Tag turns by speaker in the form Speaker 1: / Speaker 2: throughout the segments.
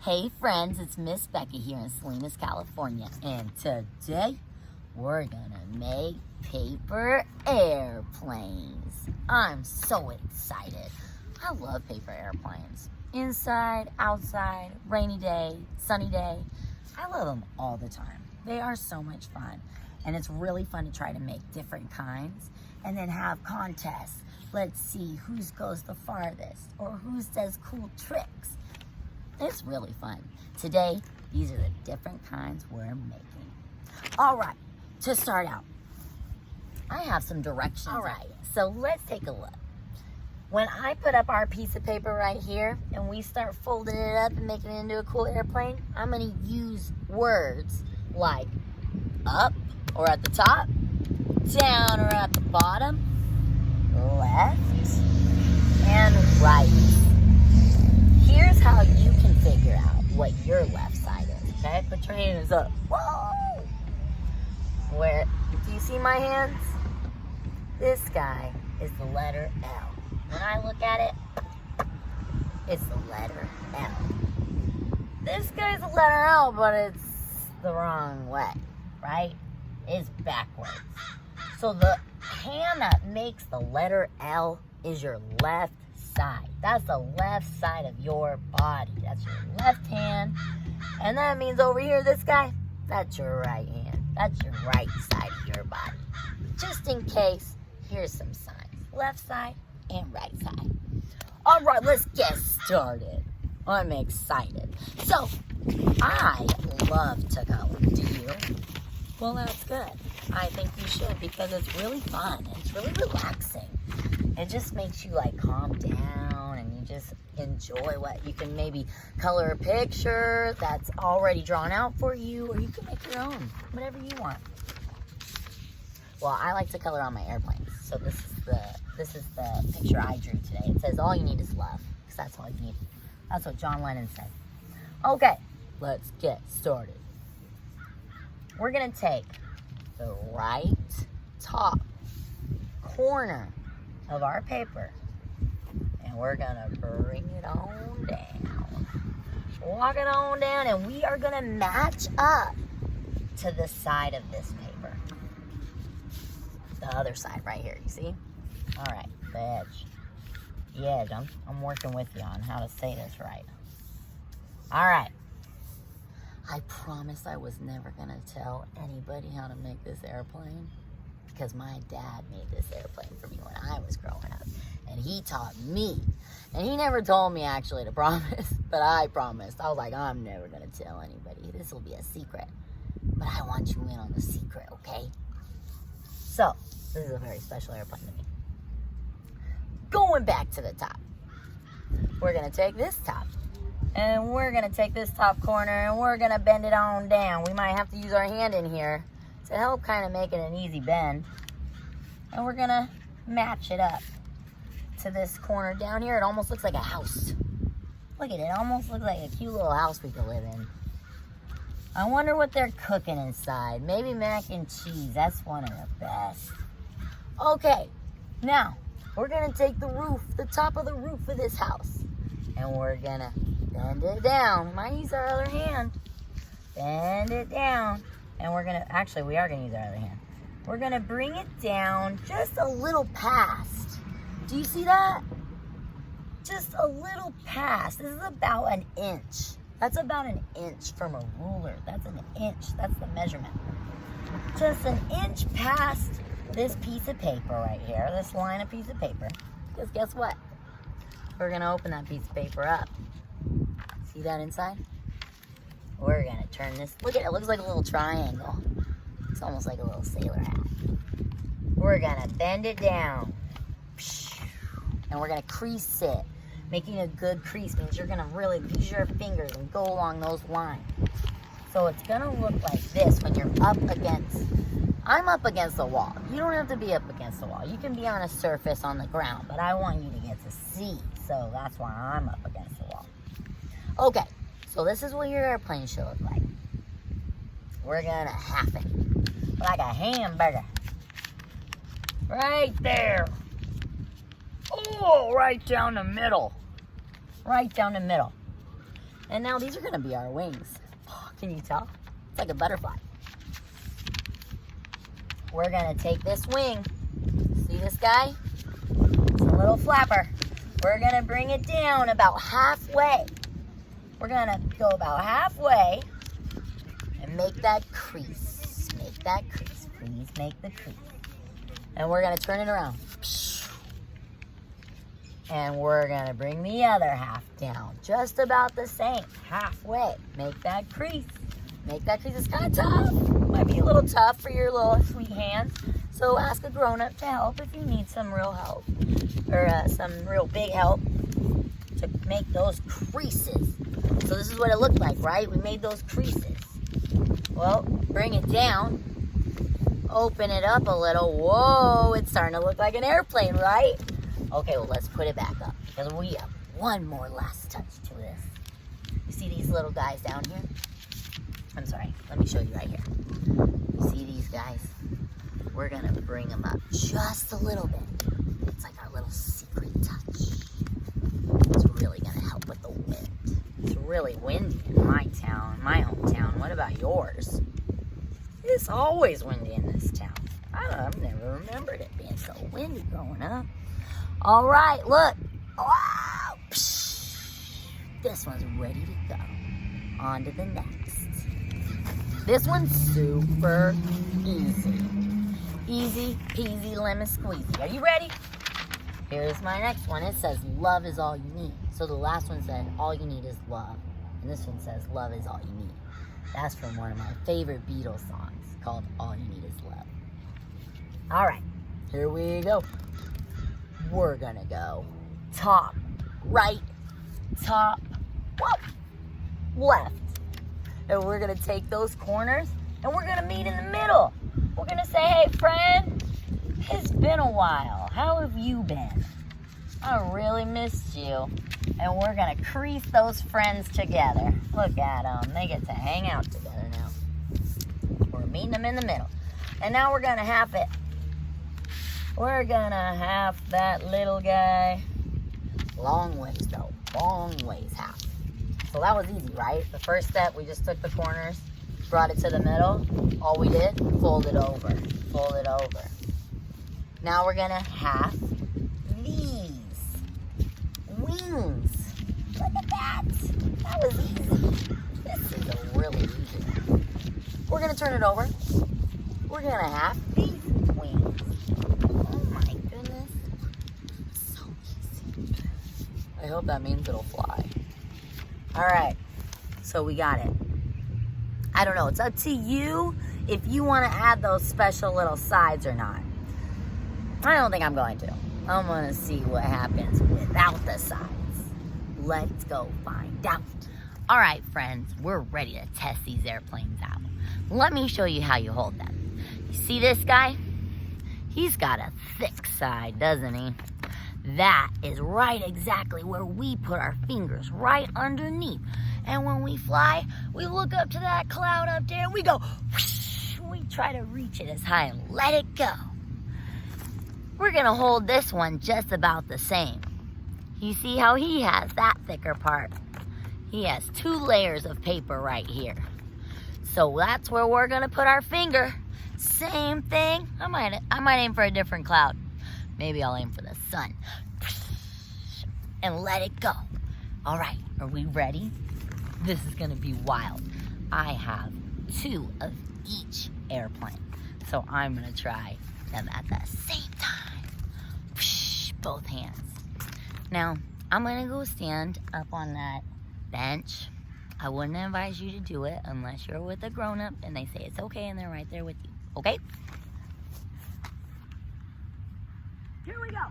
Speaker 1: Hey friends, it's Ms Becca here in Salinas, California, and today we're gonna make paper airplanes. I'm so excited. I love paper airplanes. Inside, outside, rainy day, sunny day. I love them all the time. They are so much fun, and it's really fun to try to make different kinds and then have contests. Let's see who goes the farthest or who does cool tricks. It's really fun. Today, these are the different kinds we're making. All right, to start out, I have some directions. All right, so let's take a look. When I put up our piece of paper right here and we start folding it up and making it into a cool airplane, I'm gonna use words like up or at the top, down or at the bottom, left and right. Here's how you can figure out what your left side is, okay? Put your hands up. Whoa! Where, do you see my hands? This guy is the letter L. When I look at it, it's the letter L. This guy's the letter L, but it's the wrong way, right? It's backwards. So the hand that makes the letter L is your left side. That's the left side of your body. That's your left hand. And that means over here, this guy, that's your right hand. That's your right side of your body. Just in case, here's some signs. Left side and right side. All right, let's get started. I'm excited. So, I love to color. Do you? Well, that's good. I think you should because it's really fun. It's really relaxing. It just makes you like calm down and you just enjoy what you can maybe color a picture that's already drawn out for you, or you can make your own, whatever you want. Well, I like to color on my airplanes. So this is the picture I drew today. It says all you need is love, because that's all you need. That's what John Lennon said. Okay, let's get started. We're gonna take the right top corner of our paper and we're gonna bring it on down. Walk it on down, and we are gonna match up to the side of this paper. The other side right here, you see? All right, the edge. The edge, I'm working with you on how to say this right. All right. I promised I was never gonna tell anybody how to make this airplane because my dad made this airplane for me when I was growing up. And he taught me. And he never told me actually to promise, but I promised. I was like, I'm never gonna tell anybody. This will be a secret. But I want you in on the secret, okay? So, this is a very special airplane to me. Going back to the top. We're gonna take this top. And we're gonna take this top corner and we're gonna bend it on down. We might have to use our hand in here to help kind of make it an easy bend. And we're gonna match it up to this corner down here. It almost looks like a house. Look at it, it almost looks like a cute little house we could live in. I wonder what they're cooking inside. Maybe mac and cheese, that's one of the best. Okay, now we're gonna take the roof, the top of the roof of this house, and we're gonna bend it down. Might use our other hand. Bend it down. And we're gonna, actually we are gonna use our other hand. We're gonna bring it down just a little past. Do you see that? Just a little past. This is about an inch. That's about an inch from a ruler. That's an inch, that's the measurement. Just an inch past this piece of paper right here, this line of piece of paper. Because guess what? We're gonna open that piece of paper up. See that inside? We're gonna turn this, look at it, it looks like a little triangle. It's almost like a little sailor hat. We're gonna bend it down. And we're gonna crease it. Making a good crease means you're gonna really use your fingers and go along those lines. So it's gonna look like this when you're up against, I'm up against the wall. You don't have to be up against the wall. You can be on a surface on the ground, but I want you to get to see. So that's why I'm up against the wall. Okay, so this is what your airplane should look like. We're gonna half it, like a hamburger. Right there. Oh, right down the middle. Right down the middle. And now these are gonna be our wings. Oh, can you tell? It's like a butterfly. We're gonna take this wing. See this guy? It's a little flapper. We're gonna bring it down about halfway. We're gonna go about halfway and make that crease. Make that crease. Please make the crease. And we're gonna turn it around. And we're gonna bring the other half down. Just about the same. Halfway. Make that crease. Make that crease. It's kind of tough. Might be a little tough for your little sweet hands. So ask a grown-up to help if you need some real help. Or some real big help to make those creases. So this is what it looked like, right? We made those creases. Well, bring it down. Open it up a little. Whoa, it's starting to look like an airplane, right? Okay, well, let's put it back up because we have one more last touch to this. You see these little guys down here? I'm sorry, let me show you right here. You see these guys? We're gonna bring them up just a little bit. It's like our little secret touch. It's really gonna help with the wind. It's really windy in my town, my hometown. What about yours? It's always windy in this town. I've never remembered it being so windy growing up. All right, look. Wow. This one's ready to go. On to the next. This one's super easy. Easy peasy lemon squeezy. Are you ready? Here's my next one. It says love is all you need. So the last one said all you need is love. And this one says love is all you need. That's from one of my favorite Beatles songs called All You Need Is Love. All right, here we go. We're gonna go top, right, top, whoop, left. And we're gonna take those corners and we're gonna meet in the middle. We're gonna say, hey friend, it's been a while. How have you been? I really missed you. And we're gonna crease those friends together. Look at them, they get to hang out together now. We're meeting them in the middle. And now we're gonna half it. We're gonna half that little guy. Long ways though, long ways half. So that was easy, right? The first step, we just took the corners, brought it to the middle. All we did, fold it over, fold it over. Now we're gonna half these wings. Look at that, that was easy. This is a really easy one. We're gonna turn it over. We're gonna half these wings. Oh my goodness, so easy. I hope that means it'll fly. All right, so we got it. I don't know, it's up to you if you want to add those special little sides or not. I don't think I'm going to. I'm going to see what happens without the sides. Let's go find out. All right, friends, we're ready to test these airplanes out. Let me show you how you hold them. You see this guy? He's got a thick side, doesn't he? That is right exactly where we put our fingers, right underneath. And when we fly, we look up to that cloud up there and we go whoosh. We try to reach it as high and let it go. We're gonna hold this one just about the same. You see how he has that thicker part? He has 2 layers of paper right here. So that's where we're gonna put our finger. Same thing. I might aim for a different cloud. Maybe I'll aim for the sun. And let it go. All right, are we ready? This is gonna be wild. I have 2 of each airplane. So I'm gonna try them at the same time. Both hands. Now, I'm gonna go stand up on that bench. I wouldn't advise you to do it unless you're with a grown-up and they say it's okay and they're right there with you, okay? Here we go.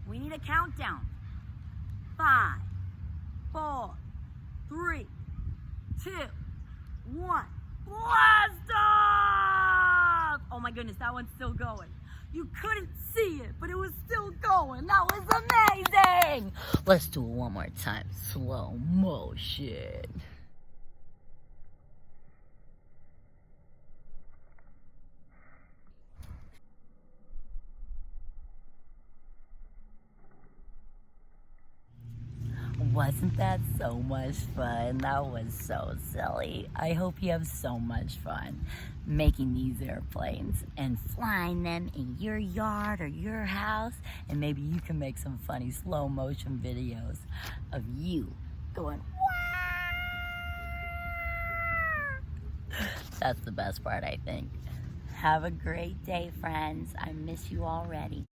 Speaker 1: We need a countdown. 5, 4, 3, 2, 1. Blast off! Oh my goodness, that one's still going. You couldn't see it, but it was still going. That was amazing. Let's do it one more time. Slow motion. Wasn't that so much fun? That was so silly. I hope you have so much fun making these airplanes and flying them in your yard or your house, and maybe you can make some funny slow motion videos of you going, "Wah!" That's the best part, I think. Have a great day, friends. I miss you already.